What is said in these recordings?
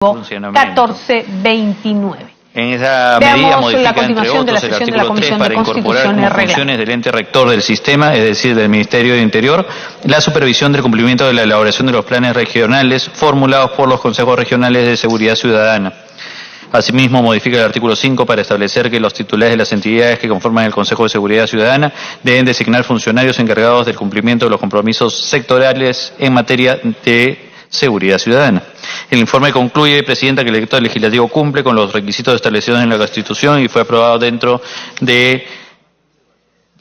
1429. En esa medida modifica, entre otros, el artículo 3 para incorporar como funciones del ente rector del sistema, es decir, del Ministerio de Interior, la supervisión del cumplimiento de la elaboración de los planes regionales formulados por los consejos regionales de seguridad ciudadana. Asimismo, modifica el artículo 5 para establecer que los titulares de las entidades que conforman el Consejo de Seguridad Ciudadana deben designar funcionarios encargados del cumplimiento de los compromisos sectoriales en materia de seguridad ciudadana. El informe concluye, Presidenta, que el decreto legislativo cumple con los requisitos establecidos en la Constitución y fue aprobado dentro de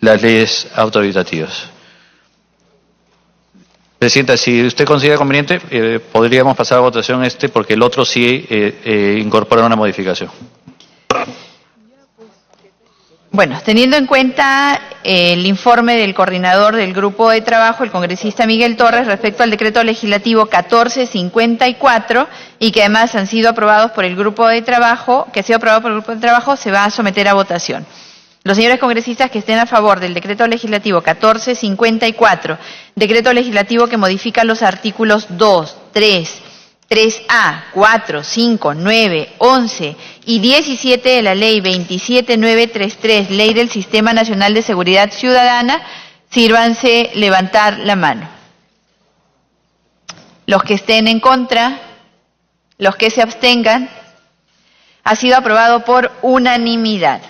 las leyes autoritativas. Presidenta, si usted considera conveniente, podríamos pasar a votación porque el otro sí incorpora una modificación. Bueno, teniendo en cuenta el informe del coordinador del grupo de trabajo, el congresista Miguel Torres, respecto al decreto legislativo 1454 y que además han sido aprobados por el grupo de trabajo, se va a someter a votación. Los señores congresistas que estén a favor del decreto legislativo 1454, decreto legislativo que modifica los artículos 2, 3A, 4, 5, 9, 11 y 17 de la Ley 27933, Ley del Sistema Nacional de Seguridad Ciudadana, sírvanse levantar la mano. Los que estén en contra, los que se abstengan, ha sido aprobado por unanimidad.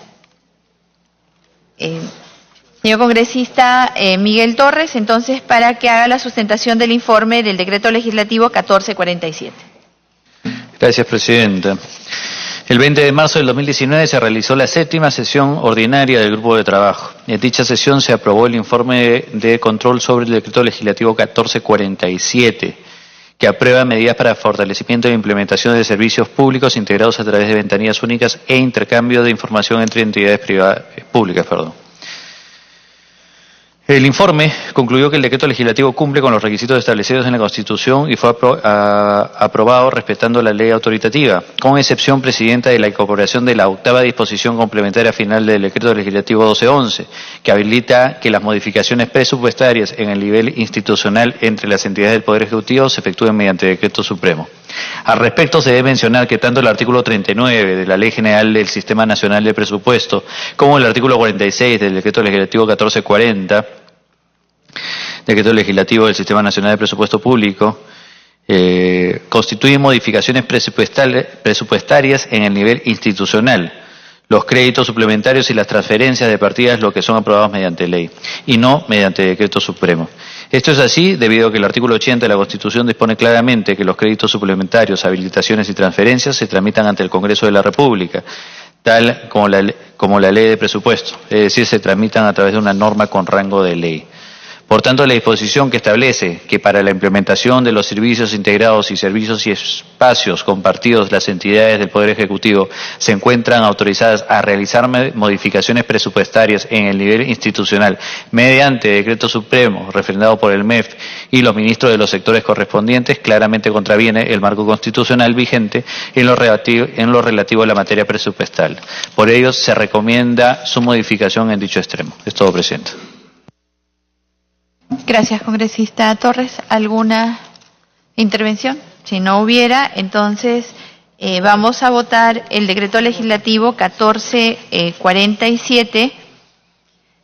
Señor congresista Miguel Torres, entonces, para que haga la sustentación del informe del decreto legislativo 1447. Gracias, Presidenta. El 20 de marzo del 2019 se realizó la 7ª sesión ordinaria del grupo de trabajo. En dicha sesión se aprobó el informe de control sobre el decreto legislativo 1447, que aprueba medidas para fortalecimiento e implementación de servicios públicos integrados a través de ventanillas únicas e intercambio de información entre entidades públicas. El informe concluyó que el decreto legislativo cumple con los requisitos establecidos en la Constitución y fue aprobado respetando la ley autoritativa, con excepción, Presidenta, de la incorporación de la 8ª disposición complementaria final del decreto legislativo 1211, que habilita que las modificaciones presupuestarias en el nivel institucional entre las entidades del Poder Ejecutivo se efectúen mediante decreto supremo. Al respecto, se debe mencionar que tanto el artículo 39 de la Ley General del Sistema Nacional de Presupuesto como el artículo 46 del decreto legislativo 1440, decreto legislativo del Sistema Nacional de Presupuesto Público, constituyen modificaciones presupuestarias en el nivel institucional. Los créditos suplementarios y las transferencias de partidas lo que son aprobados mediante ley y no mediante decreto supremo. Esto es así debido a que el artículo 80 de la Constitución dispone claramente que los créditos suplementarios, habilitaciones y transferencias se tramitan ante el Congreso de la República, tal como la ley de presupuesto, es decir, se tramitan a través de una norma con rango de ley. Por tanto, la disposición que establece que para la implementación de los servicios integrados y servicios y espacios compartidos las entidades del Poder Ejecutivo se encuentran autorizadas a realizar modificaciones presupuestarias en el nivel institucional mediante decreto supremo refrendado por el MEF y los ministros de los sectores correspondientes, claramente contraviene el marco constitucional vigente en lo relativo a la materia presupuestal. Por ello, se recomienda su modificación en dicho extremo. Es todo, Presidenta. Gracias, congresista Torres. ¿Alguna intervención? Si no hubiera, entonces vamos a votar el decreto legislativo 1447,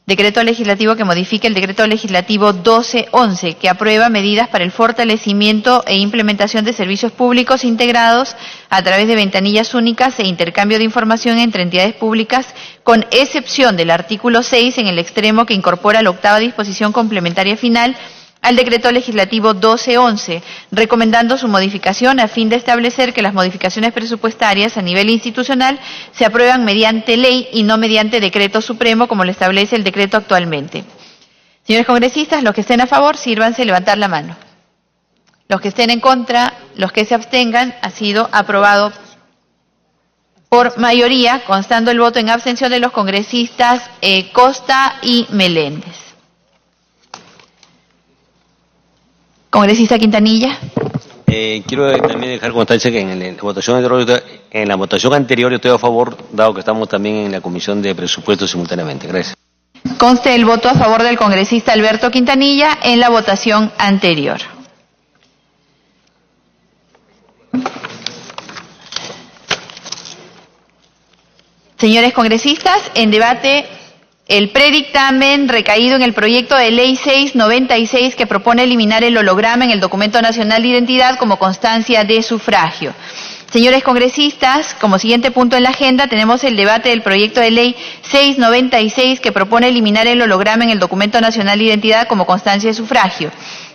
decreto legislativo que modifica el decreto legislativo 1211, que aprueba medidas para el fortalecimiento e implementación de servicios públicos integrados a través de ventanillas únicas e intercambio de información entre entidades públicas, con excepción del artículo 6 en el extremo que incorpora la 8ª disposición complementaria final al decreto legislativo 1211, recomendando su modificación a fin de establecer que las modificaciones presupuestarias a nivel institucional se aprueban mediante ley y no mediante decreto supremo como lo establece el decreto actualmente. Señores congresistas, los que estén a favor, sírvanse levantar la mano. Los que estén en contra, los que se abstengan, ha sido aprobado por mayoría, constando el voto en abstención de los congresistas Costa y Meléndez. Congresista Quintanilla. Quiero también dejar constancia que en la votación anterior yo estoy a favor, dado que estamos también en la Comisión de Presupuestos simultáneamente. Gracias. Conste el voto a favor del congresista Alberto Quintanilla en la votación anterior. Señores congresistas, en debate el predictamen recaído en el proyecto de ley 696 que propone eliminar el holograma en el documento nacional de identidad como constancia de sufragio. Señores congresistas, como siguiente punto en la agenda tenemos el debate del proyecto de ley 696 que propone eliminar el holograma en el documento nacional de identidad como constancia de sufragio.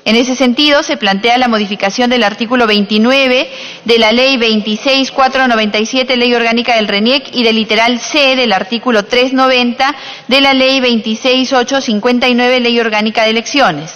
En ese sentido, se plantea la modificación del artículo 29 de la Ley 26.497, Ley Orgánica del RENIEC, y del literal C del artículo 390 de la Ley 26.859, Ley Orgánica de Elecciones.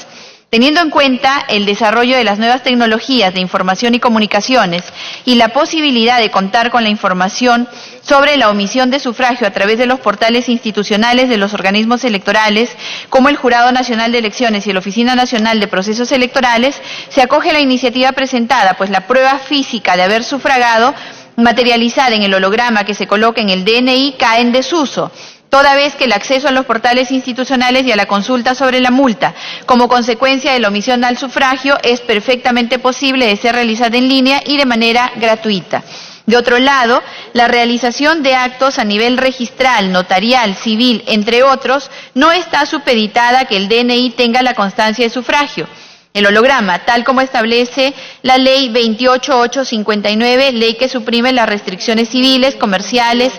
Teniendo en cuenta el desarrollo de las nuevas tecnologías de información y comunicaciones y la posibilidad de contar con la información sobre la omisión de sufragio a través de los portales institucionales de los organismos electorales, como el Jurado Nacional de Elecciones y la Oficina Nacional de Procesos Electorales, se acoge la iniciativa presentada, pues la prueba física de haber sufragado, materializada en el holograma que se coloca en el DNI, cae en desuso, toda vez que el acceso a los portales institucionales y a la consulta sobre la multa, como consecuencia de la omisión al sufragio, es perfectamente posible de ser realizada en línea y de manera gratuita. De otro lado, la realización de actos a nivel registral, notarial, civil, entre otros, no está supeditada a que el DNI tenga la constancia de sufragio. El holograma, tal como establece la Ley 28.859, ley que suprime las restricciones civiles, comerciales,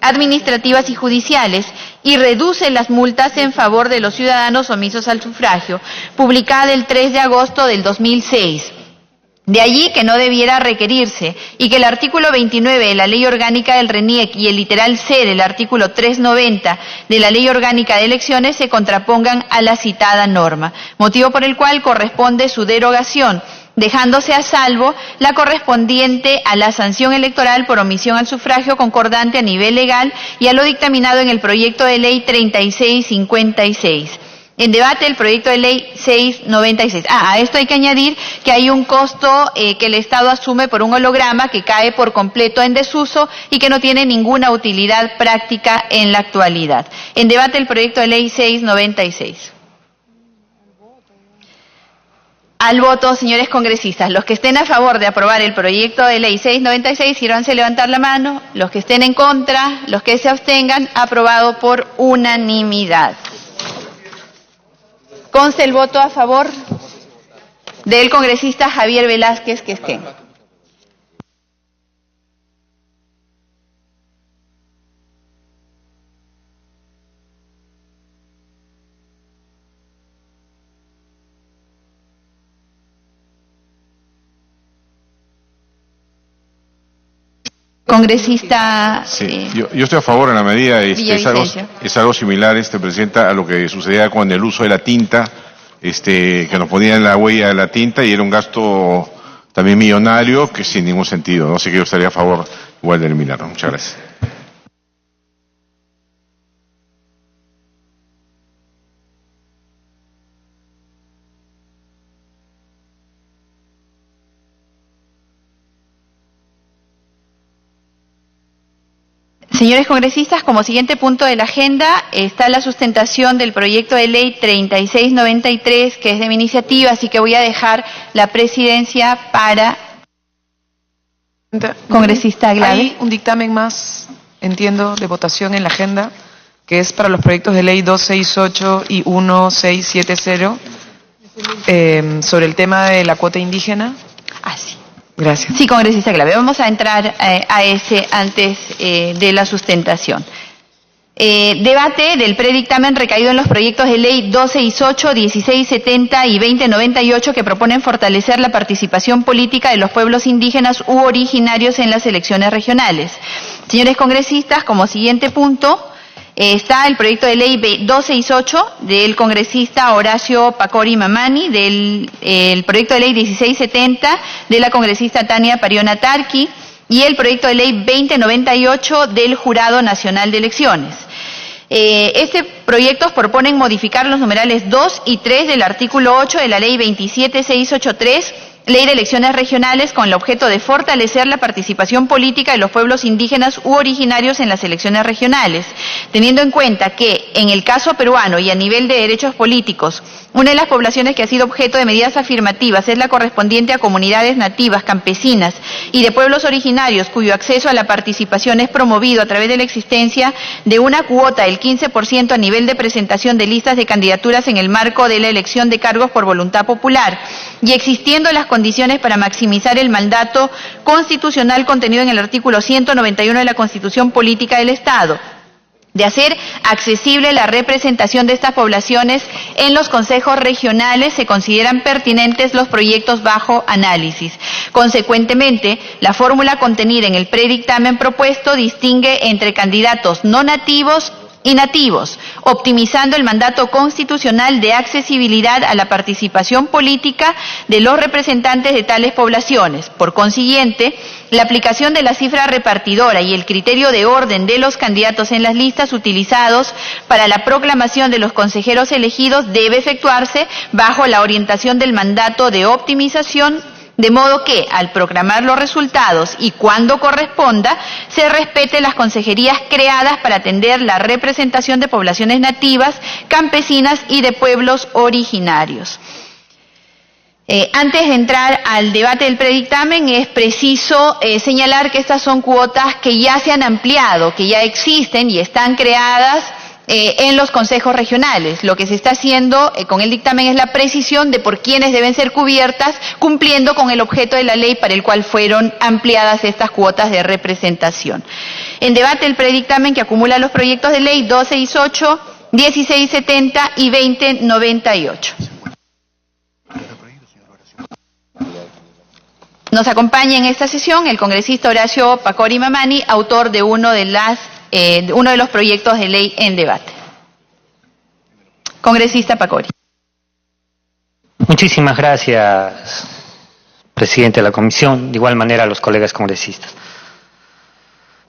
administrativas y judiciales y reduce las multas en favor de los ciudadanos omisos al sufragio, publicada el 3 de agosto del 2006. De allí que no debiera requerirse y que el artículo 29 de la Ley Orgánica del RENIEC y el literal C del artículo 390 de la Ley Orgánica de Elecciones se contrapongan a la citada norma, motivo por el cual corresponde su derogación, dejándose a salvo la correspondiente a la sanción electoral por omisión al sufragio concordante a nivel legal y a lo dictaminado en el proyecto de ley 3656. En debate el proyecto de ley 696. A esto hay que añadir que hay un costo que el Estado asume por un holograma que cae por completo en desuso y que no tiene ninguna utilidad práctica en la actualidad. En debate el proyecto de ley 696. Al voto, señores congresistas, los que estén a favor de aprobar el proyecto de ley 696, sírvanse levantar la mano. Los que estén en contra, los que se abstengan, aprobado por unanimidad. Conste el voto a favor del congresista Javier Velázquez Quesquén. Congresista. Sí, yo estoy a favor en la medida es algo similar, Presidenta, a lo que sucedía con el uso de la tinta, que nos ponían la huella de la tinta y era un gasto también millonario que sin ningún sentido, ¿no? Así que yo estaría a favor igual de eliminarlo. Muchas gracias. Señores congresistas, como siguiente punto de la agenda está la sustentación del proyecto de ley 3693, que es de mi iniciativa, así que voy a dejar la presidencia para congresista Glave. Hay un dictamen más, entiendo, de votación en la agenda, que es para los proyectos de ley 268 y 1670, sobre el tema de la cuota indígena. Ah, sí. Gracias. Sí, congresista Glave. Vamos a entrar a ese antes de la sustentación. Debate del predictamen recaído en los proyectos de ley 268, 1670 y 2098 que proponen fortalecer la participación política de los pueblos indígenas u originarios en las elecciones regionales. Señores congresistas, como siguiente punto está el proyecto de ley 268 del congresista Horacio Pacori Mamani, el proyecto de ley 1670 de la congresista Tania Pariona Tarqui y el proyecto de ley 2098 del Jurado Nacional de Elecciones. Este proyectos proponen modificar los numerales 2 y 3 del artículo 8 de la ley 27683 Ley de Elecciones Regionales con el objeto de fortalecer la participación política de los pueblos indígenas u originarios en las elecciones regionales, teniendo en cuenta que en el caso peruano y a nivel de derechos políticos, una de las poblaciones que ha sido objeto de medidas afirmativas es la correspondiente a comunidades nativas, campesinas y de pueblos originarios cuyo acceso a la participación es promovido a través de la existencia de una cuota del 15% a nivel de presentación de listas de candidaturas en el marco de la elección de cargos por voluntad popular y existiendo las condiciones para maximizar el mandato constitucional contenido en el artículo 191 de la Constitución Política del Estado, de hacer accesible la representación de estas poblaciones en los consejos regionales, se consideran pertinentes los proyectos bajo análisis. Consecuentemente, la fórmula contenida en el predictamen propuesto distingue entre candidatos no nativos y nativos, optimizando el mandato constitucional de accesibilidad a la participación política de los representantes de tales poblaciones. Por consiguiente, la aplicación de la cifra repartidora y el criterio de orden de los candidatos en las listas utilizados para la proclamación de los consejeros elegidos debe efectuarse bajo la orientación del mandato de optimización, de modo que, al proclamar los resultados y cuando corresponda, se respete las consejerías creadas para atender la representación de poblaciones nativas, campesinas y de pueblos originarios. Antes de entrar al debate del predictamen, es preciso señalar que estas son cuotas que ya se han ampliado, que ya existen y están creadas en los consejos regionales. Lo que se está haciendo con el dictamen es la precisión de por quiénes deben ser cubiertas, cumpliendo con el objeto de la ley para el cual fueron ampliadas estas cuotas de representación. En debate el predictamen que acumula los proyectos de ley 1268, 1670 y 2098. Nos acompaña en esta sesión el congresista Horacio Pacori Mamani, autor de uno de los proyectos de ley en debate. Congresista Pacori. Muchísimas gracias, presidente de la comisión, de igual manera a los colegas congresistas.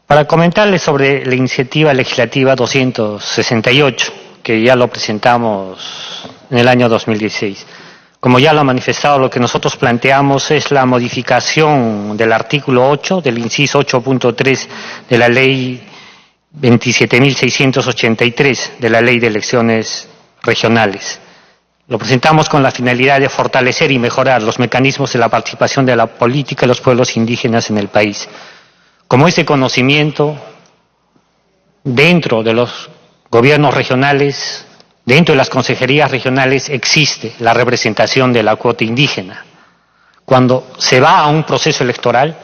Para comentarles sobre la iniciativa legislativa 268, que ya lo presentamos en el año 2016. Como ya lo ha manifestado, lo que nosotros planteamos es la modificación del artículo 8, del inciso 8.3 de la ley 27.683 de la Ley de Elecciones Regionales. Lo presentamos con la finalidad de fortalecer y mejorar los mecanismos de la participación de la política de los pueblos indígenas en el país. Como es de conocimiento, dentro de los gobiernos regionales, dentro de las consejerías regionales existe la representación de la cuota indígena. Cuando se va a un proceso electoral,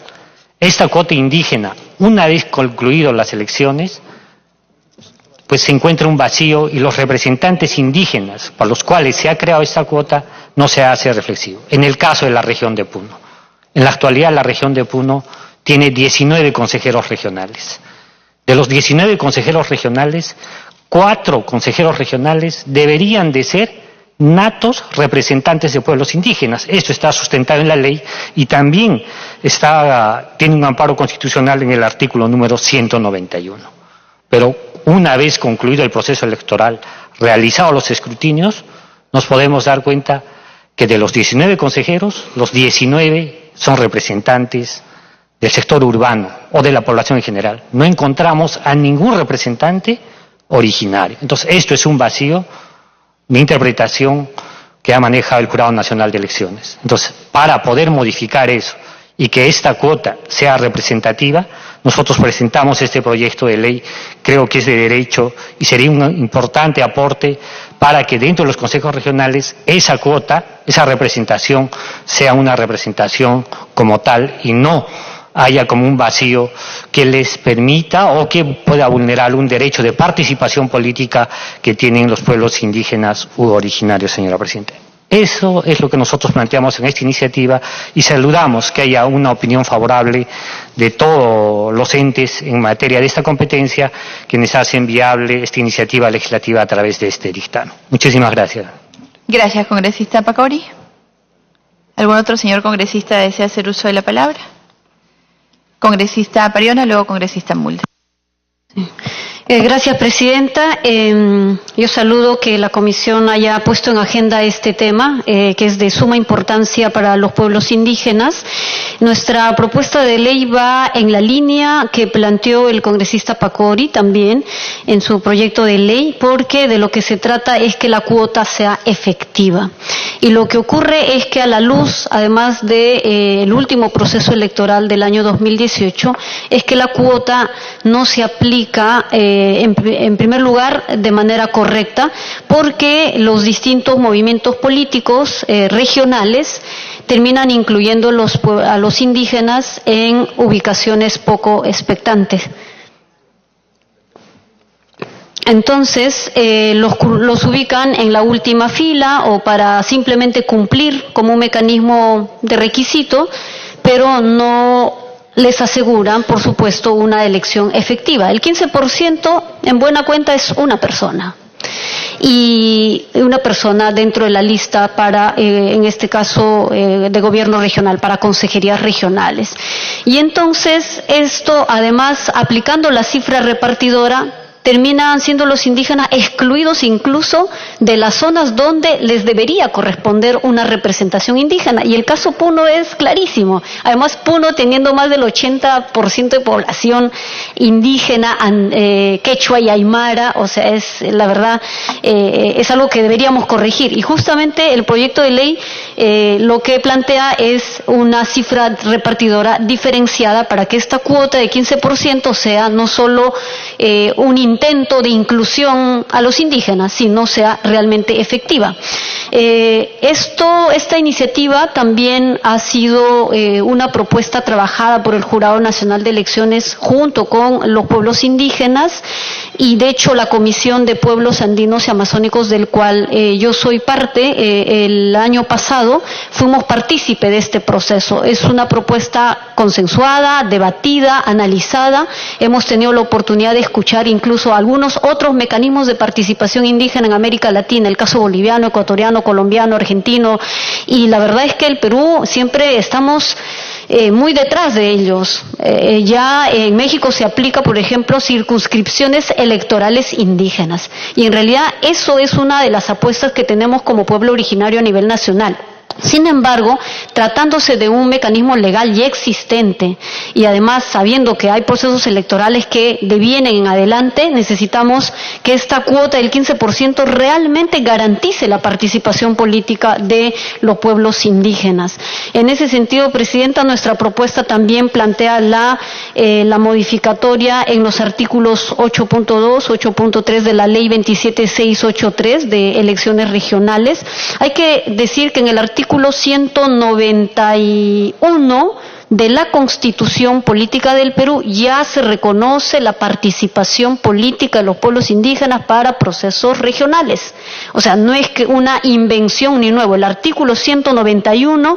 esta cuota indígena, una vez concluidas las elecciones, pues se encuentra un vacío y los representantes indígenas para los cuales se ha creado esta cuota no se hace reflexivo. En el caso de la región de Puno. En la actualidad la región de Puno tiene 19 consejeros regionales. De los 19 consejeros regionales, 4 consejeros regionales deberían de ser natos representantes de pueblos indígenas. Esto está sustentado en la ley y también tiene un amparo constitucional en el artículo número 191. Pero una vez concluido el proceso electoral, realizados los escrutinios, nos podemos dar cuenta que de los 19 consejeros, los 19 son representantes del sector urbano o de la población en general. No encontramos a ningún representante originario. Entonces, esto es un vacío de interpretación que ha manejado el Jurado Nacional de Elecciones. Entonces, para poder modificar eso y que esta cuota sea representativa, nosotros presentamos este proyecto de ley, creo que es de derecho y sería un importante aporte para que dentro de los consejos regionales esa cuota, esa representación, sea una representación como tal y no haya como un vacío que les permita o que pueda vulnerar un derecho de participación política que tienen los pueblos indígenas u originarios, señora Presidenta. Eso es lo que nosotros planteamos en esta iniciativa y saludamos que haya una opinión favorable de todos los entes en materia de esta competencia quienes hacen viable esta iniciativa legislativa a través de este dictamen. Muchísimas gracias. Gracias, congresista Pacori. ¿Algún otro señor congresista desea hacer uso de la palabra? Congresista Pariona, luego congresista Mulder. Sí. Gracias, Presidenta. Yo saludo que la Comisión haya puesto en agenda este tema, que es de suma importancia para los pueblos indígenas. Nuestra propuesta de ley va en la línea que planteó el congresista Pacori también en su proyecto de ley, porque de lo que se trata es que la cuota sea efectiva. Y lo que ocurre es que a la luz, además del último proceso electoral del año 2018, es que la cuota no se aplica en primer lugar de manera correcta, porque los distintos movimientos políticos regionales terminan incluyendo a los indígenas en ubicaciones poco expectantes. Entonces, los ubican en la última fila o para simplemente cumplir como un mecanismo de requisito, pero no les aseguran, por supuesto, una elección efectiva. El 15% en buena cuenta es una persona. Y una persona dentro de la lista para, en este caso, de gobierno regional, para consejerías regionales. Y entonces, esto, además, aplicando la cifra repartidora, terminan siendo los indígenas excluidos incluso de las zonas donde les debería corresponder una representación indígena. Y el caso Puno es clarísimo. Además, Puno, teniendo más del 80% de población indígena, quechua y aymara, o sea, es la verdad, es algo que deberíamos corregir. Y justamente el proyecto de ley lo que plantea es una cifra repartidora diferenciada para que esta cuota de 15% sea no solo un intento de inclusión a los indígenas, sino sea realmente efectiva. Esta iniciativa también ha sido una propuesta trabajada por el Jurado Nacional de Elecciones junto con los pueblos indígenas, y de hecho la Comisión de Pueblos Andinos y Amazónicos, del cual yo soy parte, el año pasado fuimos partícipe de este proceso. Es una propuesta consensuada, debatida, analizada. Hemos tenido la oportunidad de escuchar incluso algunos otros mecanismos de participación indígena en América Latina, el caso boliviano, ecuatoriano, colombiano, argentino, y la verdad es que el Perú siempre estamos muy detrás de ellos. Ya en México se aplica, por ejemplo, circunscripciones electorales indígenas, y en realidad eso es una de las apuestas que tenemos como pueblo originario a nivel nacional. Sin embargo, tratándose de un mecanismo legal ya existente y además sabiendo que hay procesos electorales que devienen en adelante, necesitamos que esta cuota del 15% realmente garantice la participación política de los pueblos indígenas. En ese sentido, Presidenta, nuestra propuesta también plantea la modificatoria en los artículos 8.2, 8.3 de la Ley 27683 de elecciones regionales. Hay que decir que en el artículo 191 de la Constitución Política del Perú ya se reconoce la participación política de los pueblos indígenas para procesos regionales. O sea, no es que una invención ni nuevo. El artículo 191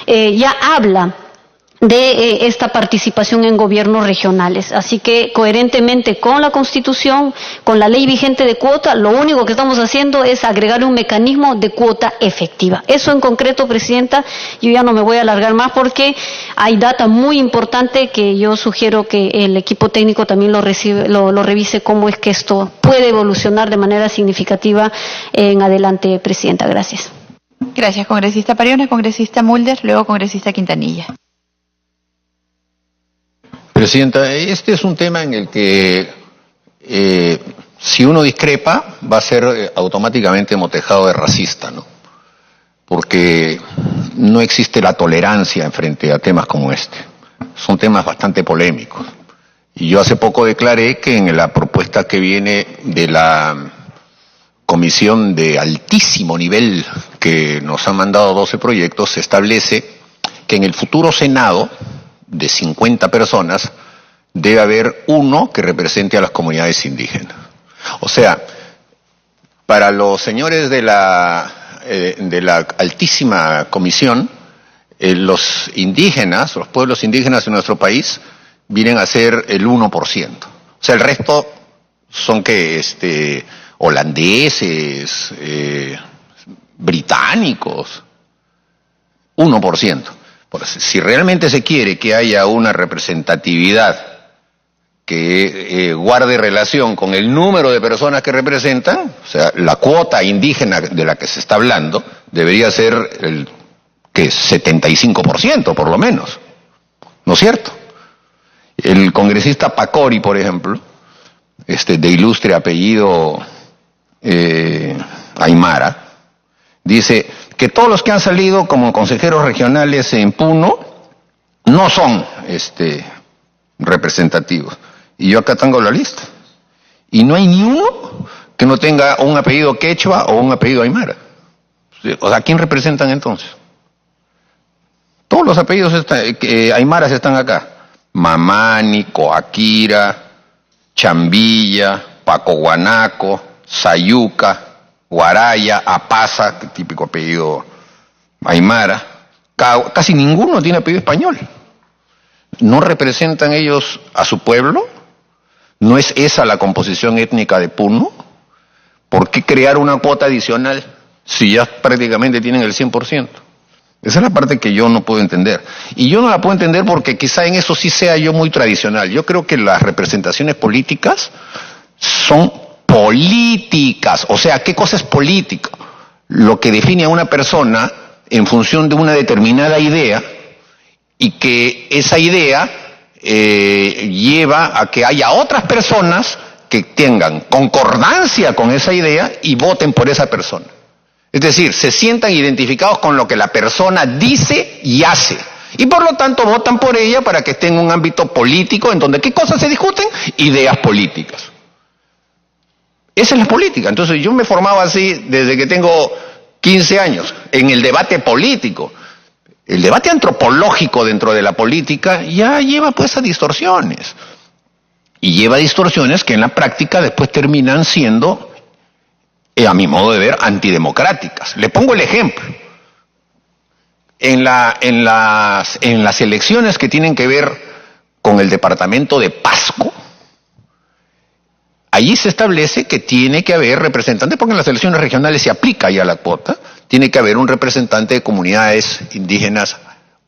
ya habla de esta participación en gobiernos regionales. Así que, coherentemente con la Constitución, con la ley vigente de cuota, lo único que estamos haciendo es agregar un mecanismo de cuota efectiva. Eso en concreto, Presidenta, yo ya no me voy a alargar más porque hay data muy importante que yo sugiero que el equipo técnico también lo revise, cómo es que esto puede evolucionar de manera significativa en adelante, Presidenta. Gracias. Gracias, congresista Pariones. Congresista Mulder, luego congresista Quintanilla. Presidenta, este es un tema en el que si uno discrepa va a ser automáticamente motejado de racista, ¿no? Porque no existe la tolerancia en frente a temas como este. Son temas bastante polémicos. Y yo hace poco declaré que en la propuesta que viene de la comisión de altísimo nivel que nos han mandado 12 proyectos, se establece que en el futuro Senado de 50 personas, debe haber uno que represente a las comunidades indígenas. O sea, para los señores de la altísima comisión, los indígenas, los pueblos indígenas en nuestro país, vienen a ser el 1%. O sea, el resto son holandeses, británicos, 1%. Si realmente se quiere que haya una representatividad que guarde relación con el número de personas que representan, o sea, la cuota indígena de la que se está hablando debería ser el 75% por lo menos, ¿no es cierto? El congresista Pacori, por ejemplo, de ilustre apellido Aymara, dice que todos los que han salido como consejeros regionales en Puno no son representativos. Y yo acá tengo la lista. Y no hay ni uno que no tenga un apellido quechua o un apellido aymara. O sea, ¿quién representan entonces? Todos los apellidos aymaras están acá. Mamani, Coaquira, Chambilla, Pacoguanaco, Sayuca, Guaraya, Apaza, que típico apellido aymara. Casi ninguno tiene apellido español. ¿No representan ellos a su pueblo? ¿No es esa la composición étnica de Puno? ¿Por qué crear una cuota adicional si ya prácticamente tienen el 100%? Esa es la parte que yo no puedo entender. Y yo no la puedo entender porque quizá en eso sí sea yo muy tradicional. Yo creo que las representaciones políticas son políticas. O sea, ¿qué cosa es política? Lo que define a una persona en función de una determinada idea y que esa idea lleva a que haya otras personas que tengan concordancia con esa idea y voten por esa persona. Es decir, se sientan identificados con lo que la persona dice y hace. Y por lo tanto votan por ella para que esté en un ámbito político en donde ¿qué cosas se discuten? Ideas políticas. Esa es la política. Entonces yo me formaba así desde que tengo 15 años, en el debate político. El debate antropológico dentro de la política ya lleva pues a distorsiones. Y lleva distorsiones que en la práctica después terminan siendo, a mi modo de ver, antidemocráticas. Le pongo el ejemplo. En las elecciones que tienen que ver con el departamento de Pasco, allí se establece que tiene que haber representantes, porque en las elecciones regionales se aplica ya la cuota, tiene que haber un representante de comunidades indígenas,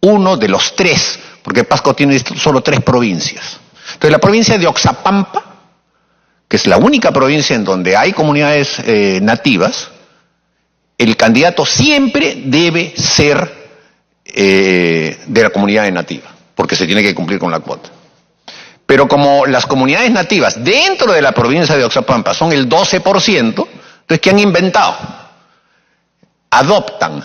uno de los 3, porque Pasco tiene solo 3 provincias. Entonces la provincia de Oxapampa, que es la única provincia en donde hay comunidades nativas, el candidato siempre debe ser de la comunidad nativa, porque se tiene que cumplir con la cuota. Pero como las comunidades nativas dentro de la provincia de Oxapampa son el 12%, entonces ¿qué han inventado? Adoptan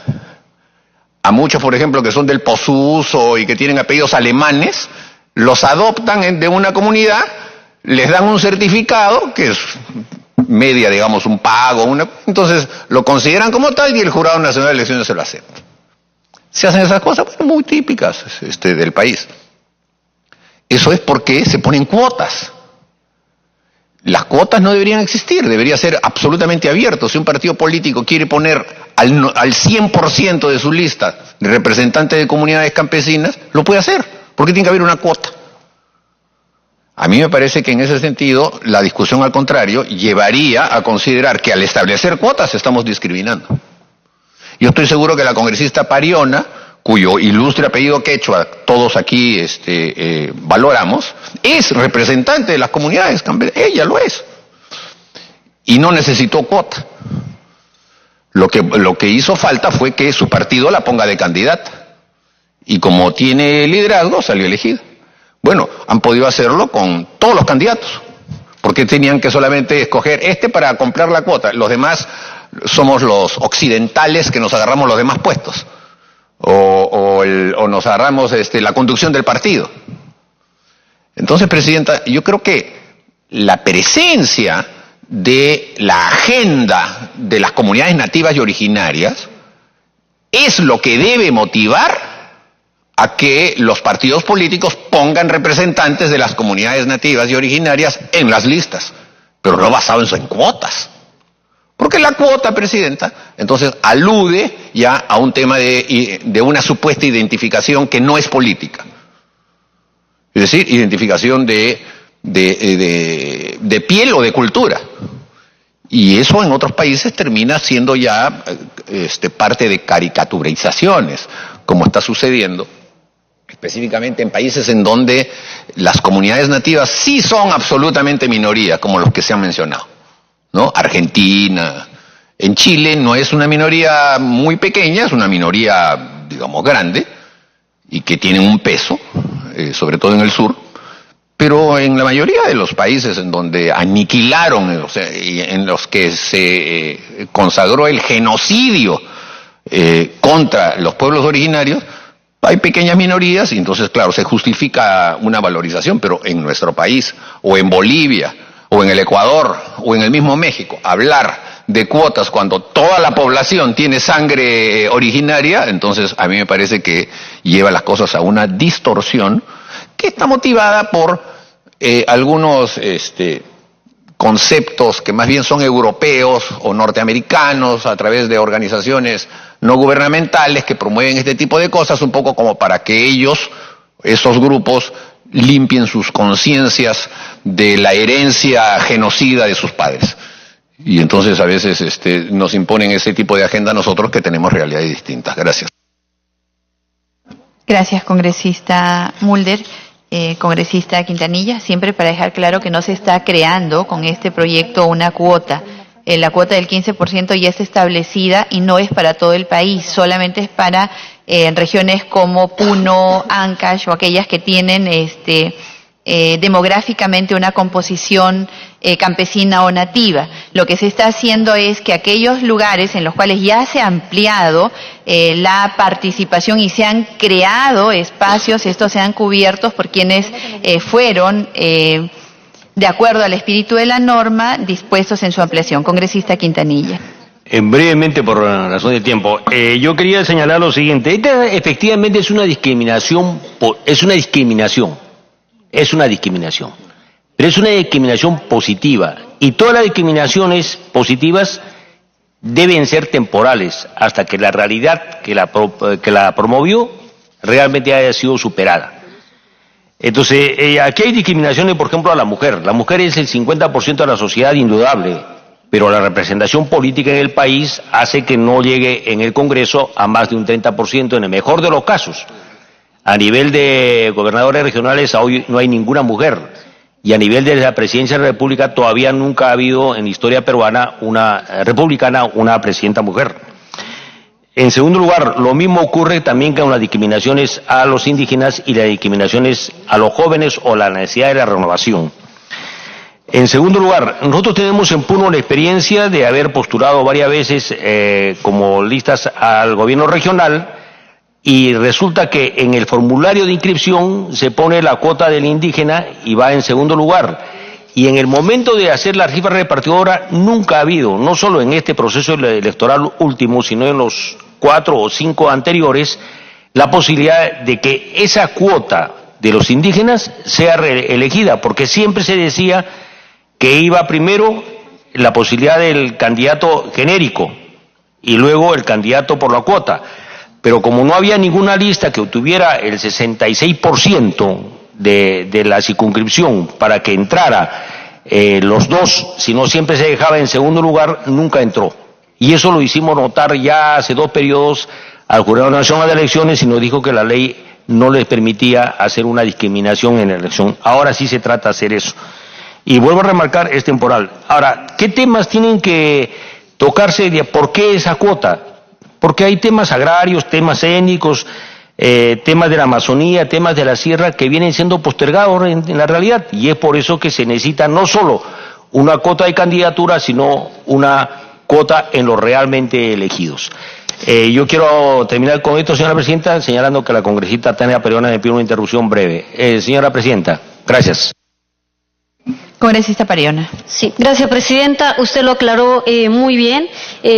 a muchos, por ejemplo, que son del Posuso y que tienen apellidos alemanes, los adoptan de una comunidad, les dan un certificado, que es media, digamos, un pago, entonces lo consideran como tal y el Jurado Nacional de Elecciones se lo acepta. Se hacen esas cosas muy típicas del país. Eso es porque se ponen cuotas. Las cuotas no deberían existir, debería ser absolutamente abierto. Si un partido político quiere poner al 100% de su lista de representantes de comunidades campesinas, lo puede hacer, porque tiene que haber una cuota. A mí me parece que en ese sentido la discusión al contrario llevaría a considerar que al establecer cuotas estamos discriminando. Yo estoy seguro que la congresista Pariona, cuyo ilustre apellido quechua todos aquí valoramos, es representante de las comunidades campesinas, ella lo es. Y no necesitó cuota. Lo que hizo falta fue que su partido la ponga de candidata. Y como tiene liderazgo, salió elegida. Bueno, han podido hacerlo con todos los candidatos. Porque tenían que solamente escoger para comprar la cuota. Los demás somos los occidentales que nos agarramos los demás puestos. O nos agarramos la conducción del partido. Entonces, Presidenta, yo creo que la presencia de la agenda de las comunidades nativas y originarias es lo que debe motivar a que los partidos políticos pongan representantes de las comunidades nativas y originarias en las listas, pero no basado en cuotas. Porque la cuota, Presidenta, entonces alude ya a un tema de una supuesta identificación que no es política. Es decir, identificación de piel o de cultura. Y eso en otros países termina siendo ya parte de caricaturizaciones, como está sucediendo específicamente en países en donde las comunidades nativas sí son absolutamente minoría, como los que se han mencionado, ¿no? Argentina. En Chile no es una minoría muy pequeña, es una minoría, digamos, grande, y que tienen un peso, sobre todo en el sur, pero en la mayoría de los países en donde aniquilaron, o sea, y en los que se consagró el genocidio contra los pueblos originarios, hay pequeñas minorías y entonces, claro, se justifica una valorización, pero en nuestro país, o en Bolivia, o en el Ecuador, o en el mismo México, hablar de cuotas cuando toda la población tiene sangre originaria, entonces a mí me parece que lleva las cosas a una distorsión que está motivada por algunos conceptos que más bien son europeos o norteamericanos a través de organizaciones no gubernamentales que promueven este tipo de cosas, un poco como para que ellos, esos grupos, limpien sus conciencias de la herencia genocida de sus padres. Y entonces a veces nos imponen ese tipo de agenda a nosotros que tenemos realidades distintas. Gracias. Gracias, congresista Mulder. Congresista Quintanilla, siempre para dejar claro que no se está creando con este proyecto una cuota. La cuota del 15% ya está establecida y no es para todo el país, solamente es para regiones como Puno, Ancash o aquellas que tienen demográficamente una composición campesina o nativa. Lo que se está haciendo es que aquellos lugares en los cuales ya se ha ampliado la participación y se han creado espacios, estos sean cubiertos por quienes fueron, de acuerdo al espíritu de la norma, dispuestos en su ampliación. Congresista Quintanilla. Brevemente, por razón de tiempo, yo quería señalar lo siguiente. Esta efectivamente es una discriminación, pero es una discriminación positiva, y todas las discriminaciones positivas deben ser temporales hasta que la realidad que la promovió realmente haya sido superada. Entonces, aquí hay discriminaciones, por ejemplo, a la mujer. La mujer es el 50% de la sociedad, indudable, pero la representación política en el país hace que no llegue en el Congreso a más de un 30% en el mejor de los casos. A nivel de gobernadores regionales hoy no hay ninguna mujer, y a nivel de la presidencia de la República todavía nunca ha habido en la historia peruana republicana una presidenta mujer. En segundo lugar, lo mismo ocurre también con las discriminaciones a los indígenas y las discriminaciones a los jóvenes o la necesidad de la renovación. En segundo lugar, nosotros tenemos en Puno la experiencia de haber postulado varias veces como listas al gobierno regional, y resulta que en el formulario de inscripción se pone la cuota del indígena y va en segundo lugar. Y en el momento de hacer la rifa repartidora nunca ha habido, no solo en este proceso electoral último, sino en los 4 o 5 anteriores, la posibilidad de que esa cuota de los indígenas sea reelegida, porque siempre se decía que iba primero la posibilidad del candidato genérico y luego el candidato por la cuota. Pero como no había ninguna lista que obtuviera el 66% de la circunscripción para que entrara los dos, sino siempre se dejaba en segundo lugar, nunca entró. Y eso lo hicimos notar ya hace 2 periodos al Jurado Nacional de Elecciones, y nos dijo que la ley no les permitía hacer una discriminación en la elección. Ahora sí se trata de hacer eso. Y vuelvo a remarcar, es temporal. Ahora, ¿qué temas tienen que tocarse? ¿Por qué esa cuota? Porque hay temas agrarios, temas étnicos, temas de la Amazonía, temas de la sierra que vienen siendo postergados en la realidad, y es por eso que se necesita no solo una cuota de candidatura, sino una cuota en los realmente elegidos. Yo quiero terminar con esto, señora presidenta, señalando que la congresista Tania Periona me pide una interrupción breve. Señora presidenta, gracias. Congresista Periona. Sí, gracias, presidenta. Usted lo aclaró muy bien.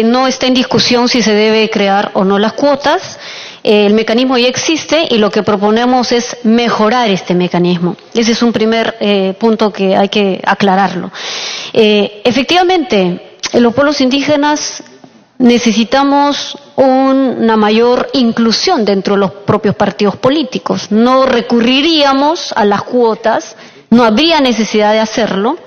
No está en discusión si se debe crear o no las cuotas. El mecanismo ya existe y lo que proponemos es mejorar este mecanismo. Ese es un primer punto que hay que aclararlo. Efectivamente, en los pueblos indígenas necesitamos una mayor inclusión dentro de los propios partidos políticos. No recurriríamos a las cuotas, no habría necesidad de hacerlo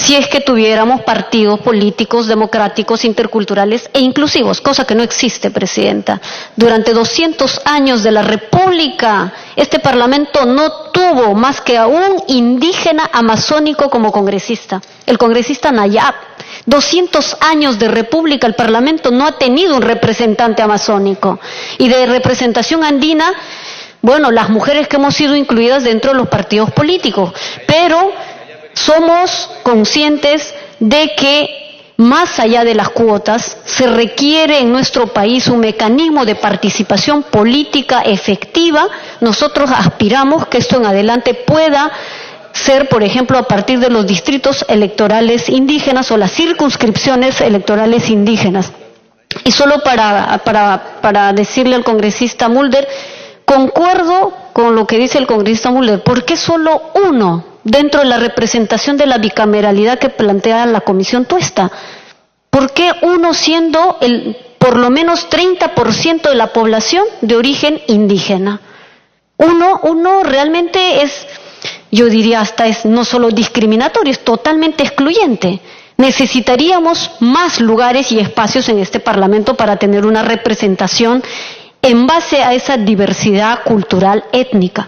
si es que tuviéramos partidos políticos democráticos, interculturales e inclusivos, cosa que no existe, Presidenta. Durante 200 años de la República, este Parlamento no tuvo más que a un indígena amazónico como congresista, el congresista Nayab. 200 años de República, el Parlamento no ha tenido un representante amazónico. Y de representación andina, bueno, las mujeres que hemos sido incluidas dentro de los partidos políticos, pero somos conscientes de que más allá de las cuotas se requiere en nuestro país un mecanismo de participación política efectiva. Nosotros aspiramos que esto en adelante pueda ser, por ejemplo, a partir de los distritos electorales indígenas o las circunscripciones electorales indígenas. Y solo para decirle al congresista Mulder, concuerdo con lo que dice el congresista Mulder. ¿Por qué solo uno dentro de la representación de la bicameralidad que plantea la Comisión Tuesta? ¿Por qué uno siendo por lo menos 30% de la población de origen indígena? Uno realmente es, yo diría hasta es no solo discriminatorio, es totalmente excluyente. Necesitaríamos más lugares y espacios en este Parlamento para tener una representación en base a esa diversidad cultural étnica.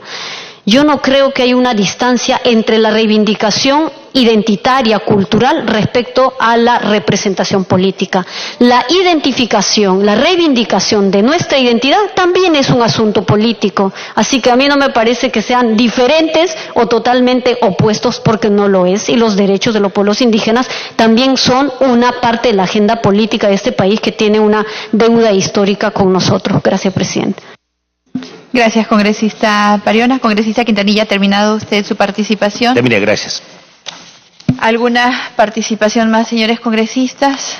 Yo no creo que haya una distancia entre la reivindicación identitaria, cultural, respecto a la representación política. La identificación, la reivindicación de nuestra identidad también es un asunto político. Así que a mí no me parece que sean diferentes o totalmente opuestos, porque no lo es. Y los derechos de los pueblos indígenas también son una parte de la agenda política de este país que tiene una deuda histórica con nosotros. Gracias, presidente. Gracias, congresista Pariona. Congresista Quintanilla, ¿ha terminado usted su participación? Terminé, gracias. ¿Alguna participación más, señores congresistas?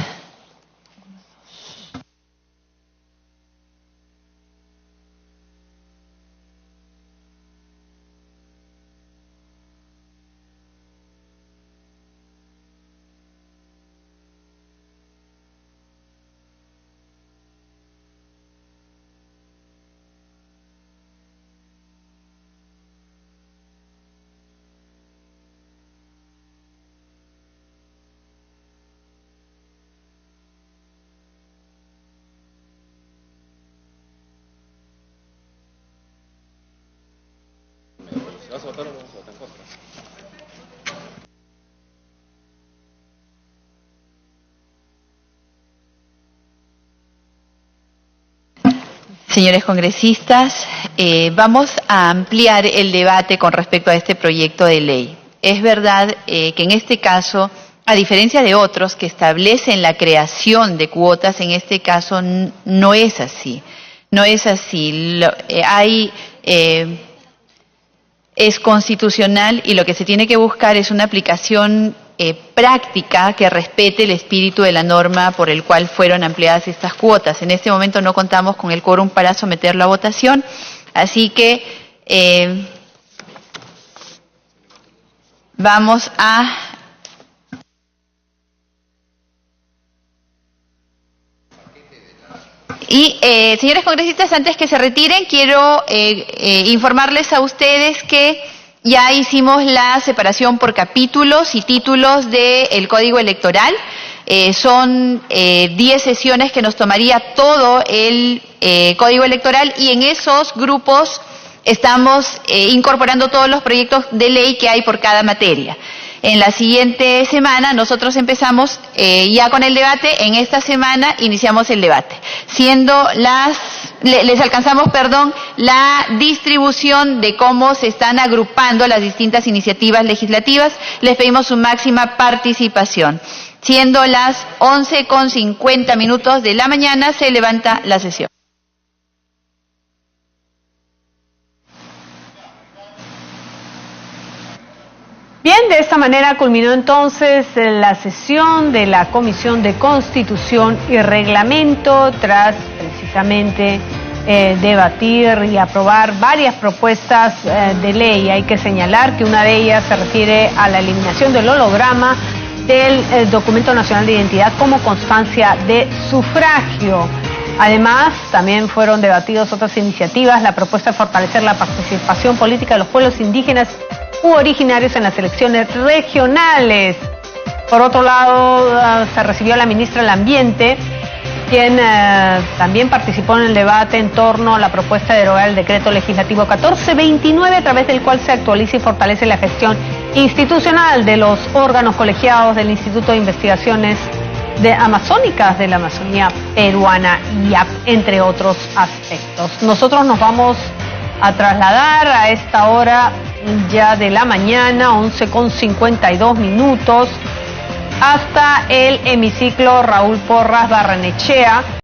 ¿Vas a votar o no vas a votar en contra? Señores congresistas, vamos a ampliar el debate con respecto a este proyecto de ley. Es verdad que en este caso, a diferencia de otros que establecen la creación de cuotas, en este caso no es así. No es así. Es constitucional y lo que se tiene que buscar es una aplicación práctica que respete el espíritu de la norma por el cual fueron ampliadas estas cuotas. En este momento no contamos con el quórum para someterlo a votación, así que vamos a... Y, señores congresistas, antes que se retiren, quiero informarles a ustedes que ya hicimos la separación por capítulos y títulos del Código Electoral. Son 10 sesiones que nos tomaría todo el Código Electoral, y en esos grupos estamos incorporando todos los proyectos de ley que hay por cada materia. En la siguiente semana nosotros empezamos ya con el debate. En esta semana iniciamos el debate. Les alcanzamos, la distribución de cómo se están agrupando las distintas iniciativas legislativas. Les pedimos su máxima participación. Siendo las 11:50 de la mañana, se levanta la sesión. Bien, de esta manera culminó entonces la sesión de la Comisión de Constitución y Reglamento tras precisamente debatir y aprobar varias propuestas de ley. Hay que señalar que una de ellas se refiere a la eliminación del holograma del Documento Nacional de Identidad como constancia de sufragio. Además, también fueron debatidas otras iniciativas, la propuesta de fortalecer la participación política de los pueblos indígenas u originarios en las elecciones regionales. Por otro lado, se recibió a la ministra del Ambiente, quien también participó en el debate en torno a la propuesta de derogar el decreto legislativo 1429, a través del cual se actualiza y fortalece la gestión institucional de los órganos colegiados del Instituto de Investigaciones Amazónicas de la Amazonía peruana, IAP, entre otros aspectos. Nosotros nos vamos a trasladar a esta hora ya de la mañana, 11:52, hasta el hemiciclo Raúl Porras Barrenechea.